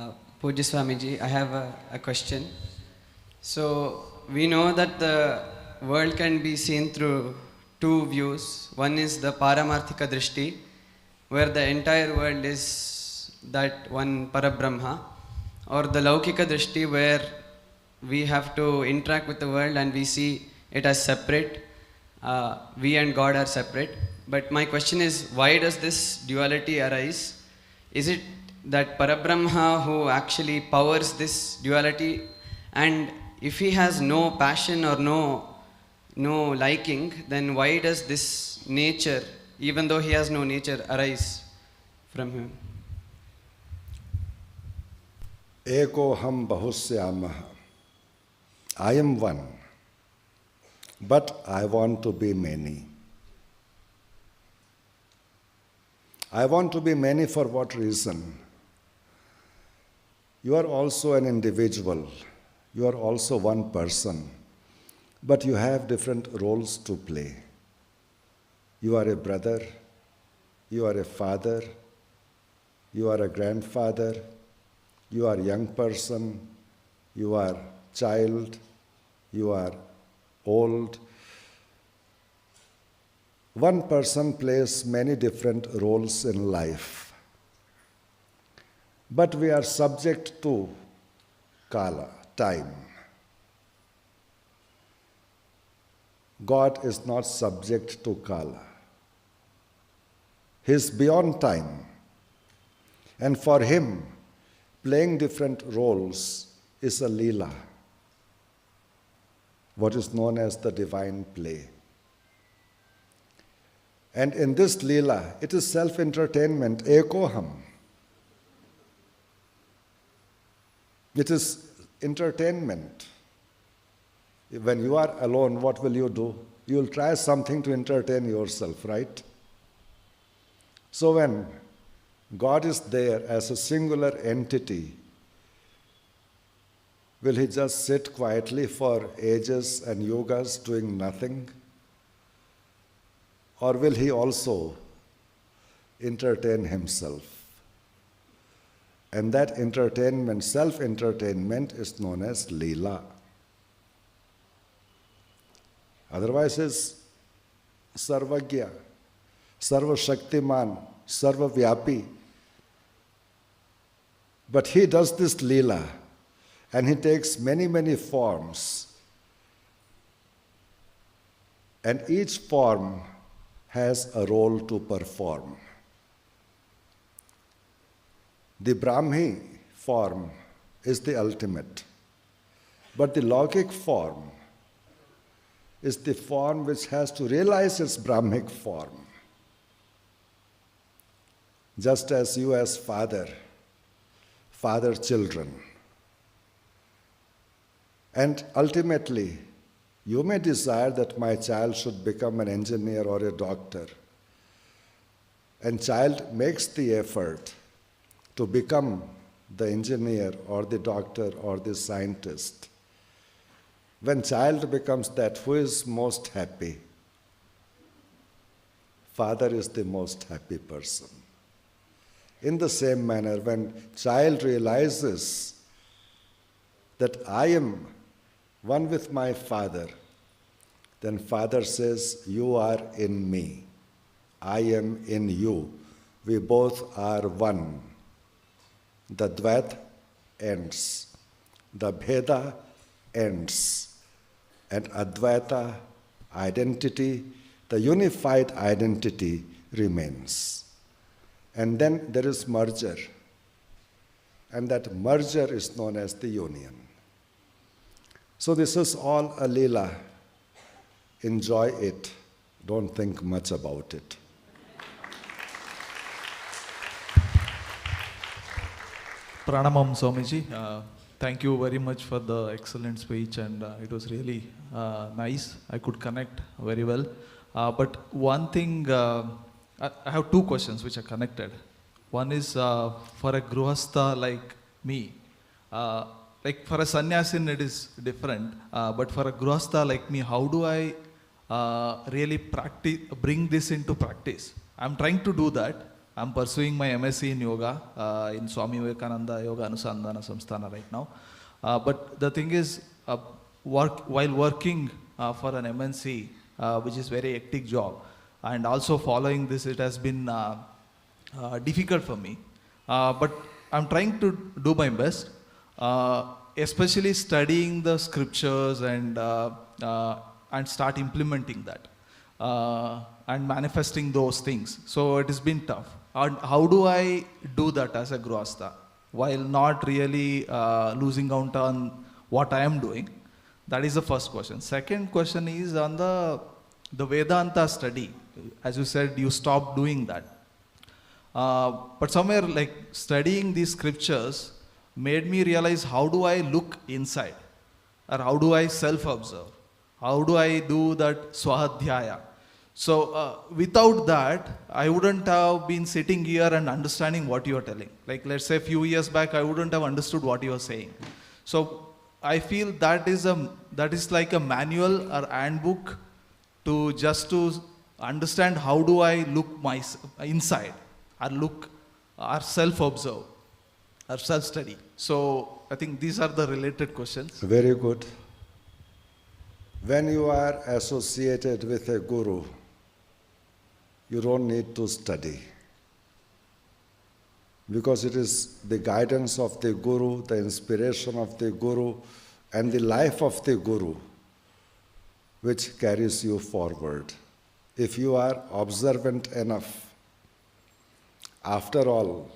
Pujya Swamiji, I have a question. So, we know that the world can be seen through two views. One is the Paramarthika Drishti, where the entire world is that one Parabrahma, or the Laukika Drishti, where we have to interact with the world and we see it as separate. We and God are separate. But my question is, why does this duality arise? Is it that Parabrahma who actually powers this duality, and if he has no passion or no liking, then why does this nature, even though he has no nature, arise from him? Eko ham bahusyamah. I am one, but I want to be many. I want to be many for what reason? You are also an individual. You are also one person, but you have different roles to play. You are a brother, you are a father, you are a grandfather, you are a young person, you are child, you are old. One person plays many different roles in life. But we are subject to Kala, time. God is not subject to Kala. He is beyond time. And for him, playing different roles is a Leela, what is known as the divine play. And in this Leela, it is self-entertainment, ekoham. It is entertainment. When you are alone, what will you do? You will try something to entertain yourself, right? So when God is there as a singular entity, will he just sit quietly for ages and yugas doing nothing? Or will he also entertain himself? And that entertainment, self-entertainment, is known as Leela. Otherwise is Sarvagya, Sarvashaktiman, Sarvavyapi. But he does this Leela, and he takes many, many forms. And each form has a role to perform. The Brahmi form is the ultimate, but the Laukic form is the form which has to realize its Brahmic form. Just as you as father children. And ultimately, you may desire that my child should become an engineer or a doctor. And child makes the effort to become the engineer or the doctor or the scientist. When child becomes that, who is most happy? Father is the most happy person. In the same manner, when child realizes that I am one with my father, then father says, you are in me, I am in you, we both are one. The Dvaita ends, the Bheda ends, and Advaita identity, the unified identity remains. And then there is merger, and that merger is known as the union. So this is all a Leela. Enjoy it. Don't think much about it. Pranamam Swamiji, thank you very much for the excellent speech, and it was really nice. I could connect very well. But one thing, I have two questions which are connected. One is for a Gruhastha like me, like for a Sannyasin it is different, but for a Gruhastha like me, how do I really bring this into practice? I'm trying to do that, I'm pursuing my MSc in yoga in Swami Vivekananda Yoga Anusandhana Samsthana right now. But the thing is, while working for an MNC, which is very hectic job, and also following this, it has been difficult for me. But I'm trying to do my best, especially studying the scriptures and start implementing that and manifesting those things. So it has been tough. And how do I do that as a Grihastha while not really losing out on what I am doing? That is the first question. Second question is on the Vedanta study. As you said, you stopped doing that. But somewhere like studying these scriptures made me realize, how do I look inside? Or how do I self-observe? How do I do that Swahadhyaya? So without that, I wouldn't have been sitting here and understanding what you are telling. Like let's say a few years back, I wouldn't have understood what you are saying. So I feel that is like a manual or handbook to understand how do I look inside, or look, or self-observe, or self-study. So I think these are the related questions. Very good. When you are associated with a guru, you don't need to study, because it is the guidance of the guru, the inspiration of the guru, and the life of the guru which carries you forward. If you are observant enough. After all,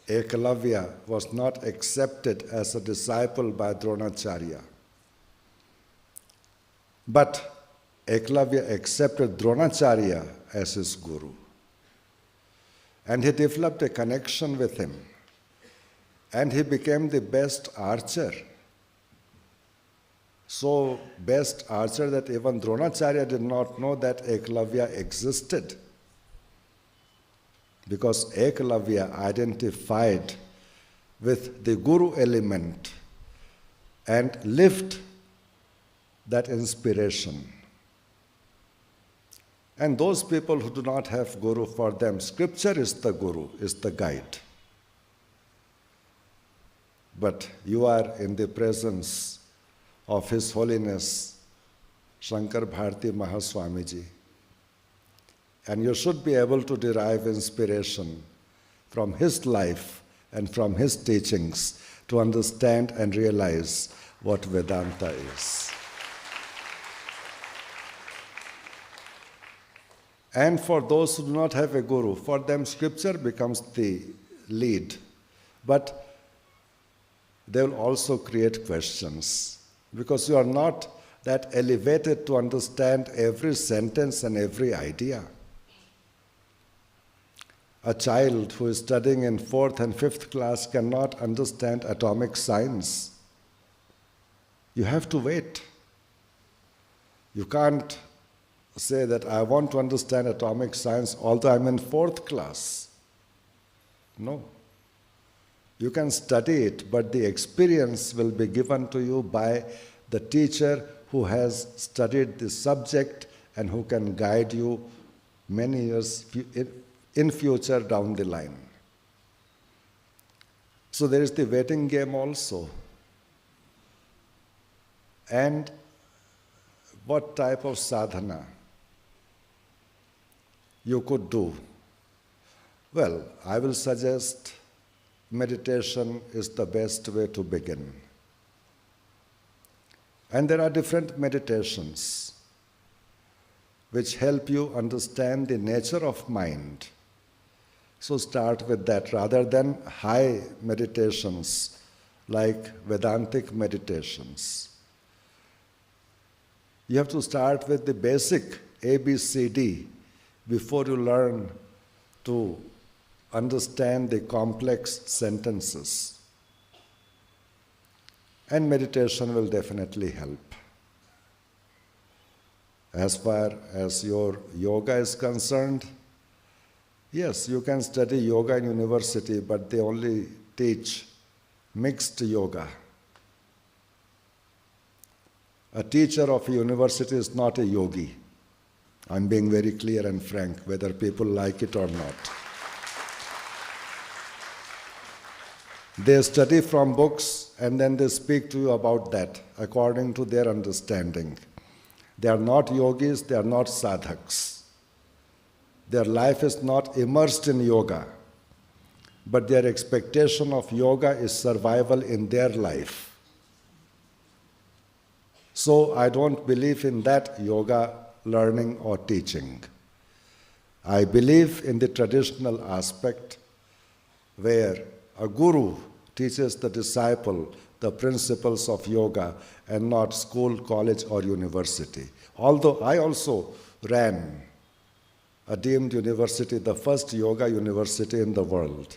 Ekalavya was not accepted as a disciple by Dronacharya. But Ekalavya accepted Dronacharya as his guru. And he developed a connection with him. And he became the best archer. So best archer that even Dronacharya did not know that Ekalavya existed. Because Ekalavya identified with the guru element and lived that inspiration. And those people who do not have guru, for them scripture is the guru, is the guide. But you are in the presence of His Holiness Shankar Bharati Mahaswamiji, and you should be able to derive inspiration from his life and from his teachings to understand and realize what Vedanta is. And for those who do not have a guru, for them scripture becomes the lead. But they will also create questions, because you are not that elevated to understand every sentence and every idea. A child who is studying in 4th and 5th class cannot understand atomic science. You have to wait. You can't say that I want to understand atomic science although I'm in 4th class. No. You can study it, but the experience will be given to you by the teacher who has studied the subject and who can guide you many years in future down the line. So there is the waiting game also. And what type of sadhana you could do? Well, I will suggest meditation is the best way to begin. And there are different meditations which help you understand the nature of mind. So start with that rather than high meditations like Vedantic meditations. You have to start with the basic ABCD before you learn to understand the complex sentences. And meditation will definitely help. As far as your yoga is concerned, yes, you can study yoga in university, but they only teach mixed yoga. A teacher of a university is not a yogi. I'm being very clear and frank, whether people like it or not. They study from books and then they speak to you about that according to their understanding. They are not yogis, they are not sadhaks. Their life is not immersed in yoga, but their expectation of yoga is survival in their life. So I don't believe in that yoga learning or teaching. I believe in the traditional aspect where a guru teaches the disciple the principles of yoga and not school, college, or university. Although I also ran a deemed university, the first yoga university in the world.